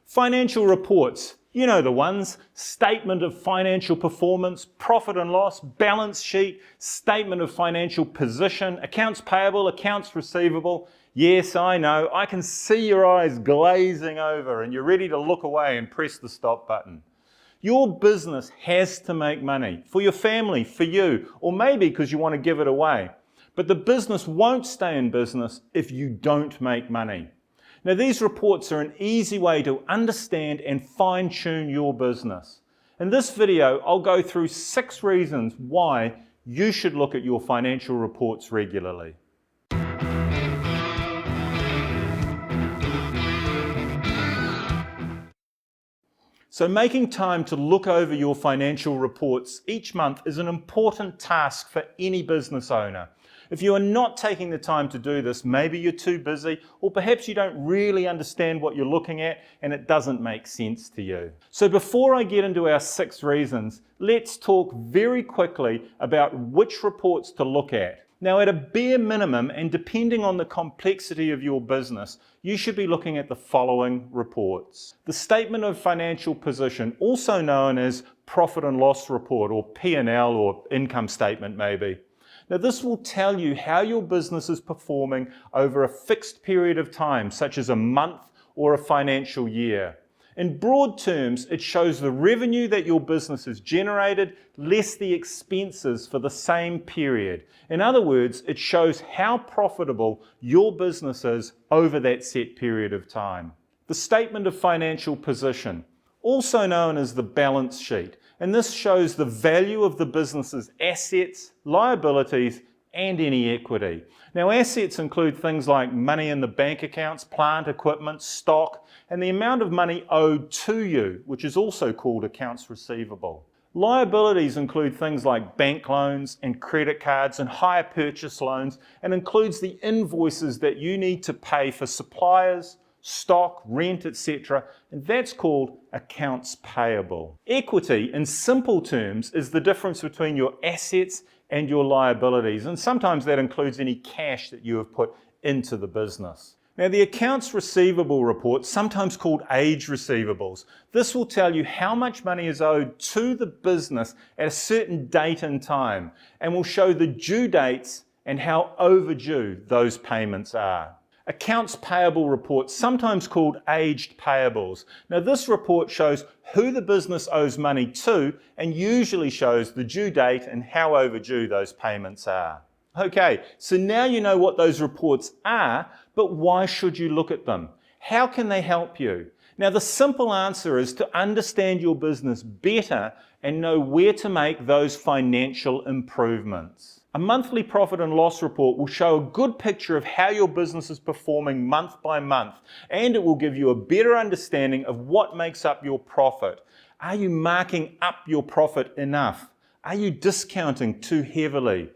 Financial reports, you know the ones: statement of financial performance, profit and loss, balance sheet, statement of financial position, accounts payable, accounts receivable. Yes, I know, I can see your eyes glazing over and you're ready to look away and press the stop button. Your business has to make money for your family, for you, or maybe because you want to give it away. But the business won't stay in business if you don't make money. Now, these reports are an easy way to understand and fine-tune your business. In this video, I'll go through 6 reasons why you should look at your financial reports regularly. So making time to look over your financial reports each month is an important task for any business owner. If you are not taking the time to do this, maybe you're too busy, or perhaps you don't really understand what you're looking at and it doesn't make sense to you. So before I get into our 6 reasons, let's talk very quickly about which reports to look at. Now, at a bare minimum, and depending on the complexity of your business, you should be looking at the following reports. The Statement of Financial Position, also known as Profit and Loss Report, or P&L, or income statement maybe. Now, this will tell you how your business is performing over a fixed period of time, such as a month or a financial year. In broad terms, it shows the revenue that your business has generated, less the expenses for the same period. In other words, it shows how profitable your business is over that set period of time. The Statement of Financial Position, also known as the balance sheet, and this shows the value of the business's assets, liabilities, and any equity. Now, assets include things like money in the bank accounts, plant, equipment, stock, and the amount of money owed to you, which is also called accounts receivable. Liabilities include things like bank loans and credit cards and hire purchase loans, and includes the invoices that you need to pay for suppliers, stock, rent, etc., and that's called accounts payable. Equity, in simple terms, is the difference between your assets and your liabilities, and sometimes that includes any cash that you have put into the business. Now, the accounts receivable report, sometimes called age receivables, this will tell you how much money is owed to the business at a certain date and time, and will show the due dates and how overdue those payments are. Accounts payable report, sometimes called aged payables. Now, this report shows who the business owes money to and usually shows the due date and how overdue those payments are. Okay, so now you know what those reports are, but why should you look at them? How can they help you? Now, the simple answer is to understand your business better and know where to make those financial improvements. A monthly profit and loss report will show a good picture of how your business is performing month by month, and it will give you a better understanding of what makes up your profit. Are you marking up your profit enough? Are you discounting too heavily?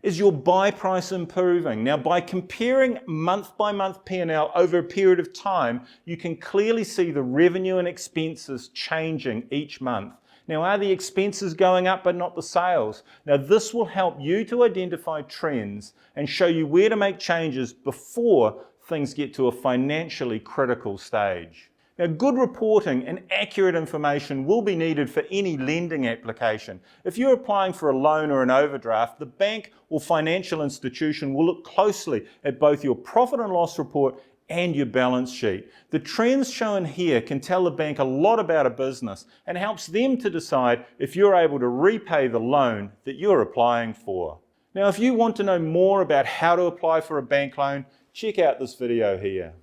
Is your buy price improving? Now, by comparing month by month P&L over a period of time, you can clearly see the revenue and expenses changing each month. Now, are the expenses going up but not the sales? Now, this will help you to identify trends and show you where to make changes before things get to a financially critical stage. Now, good reporting and accurate information will be needed for any lending application. If you're applying for a loan or an overdraft, the bank or financial institution will look closely at both your profit and loss report and your balance sheet. The trends shown here can tell the bank a lot about a business and helps them to decide if you're able to repay the loan that you're applying for. Now, if you want to know more about how to apply for a bank loan, check out this video here.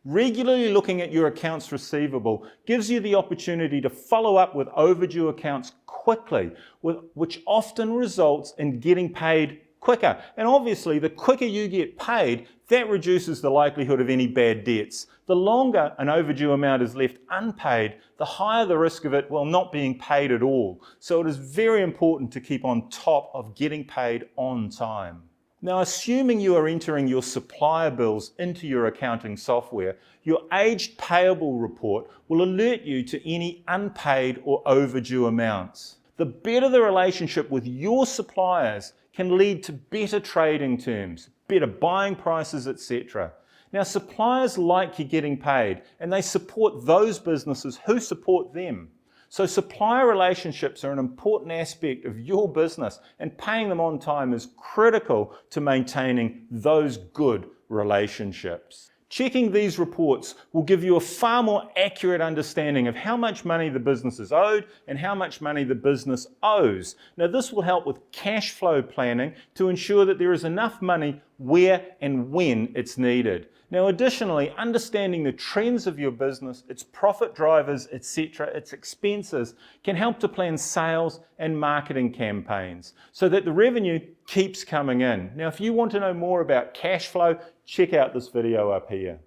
Regularly looking at your accounts receivable gives you the opportunity to follow up with overdue accounts quickly, which often results in getting paid quicker. And obviously, the quicker you get paid, that reduces the likelihood of any bad debts. The longer an overdue amount is left unpaid, the higher the risk of it not being paid at all. So it is very important to keep on top of getting paid on time. Now, assuming you are entering your supplier bills into your accounting software, your aged payable report will alert you to any unpaid or overdue amounts. The better the relationship with your suppliers can lead to better trading terms, better buying prices, etc. Now, suppliers like you getting paid, and they support those businesses who support them. So supplier relationships are an important aspect of your business, and paying them on time is critical to maintaining those good relationships. Checking these reports will give you a far more accurate understanding of how much money the business is owed and how much money the business owes. Now, this will help with cash flow planning to ensure that there is enough money where and when it's needed. Now, additionally, understanding the trends of your business, its profit drivers, etc., its expenses, can help to plan sales and marketing campaigns so that the revenue keeps coming in. Now, if you want to know more about cash flow, check out this video up here.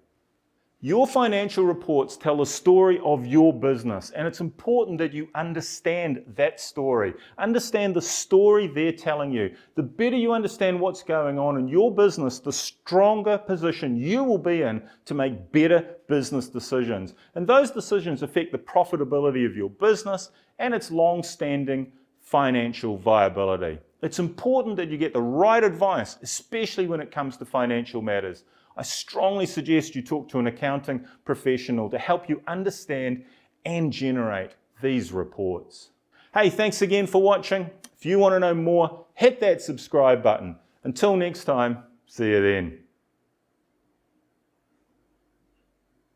Your financial reports tell the story of your business, and it's important that you understand that story. Understand the story they're telling you. The better you understand what's going on in your business, the stronger position you will be in to make better business decisions. And those decisions affect the profitability of your business and its long-standing financial viability. It's important that you get the right advice, especially when it comes to financial matters. I strongly suggest you talk to an accounting professional to help you understand and generate these reports. Hey, thanks again for watching. If you want to know more, hit that subscribe button. Until next time, see you then.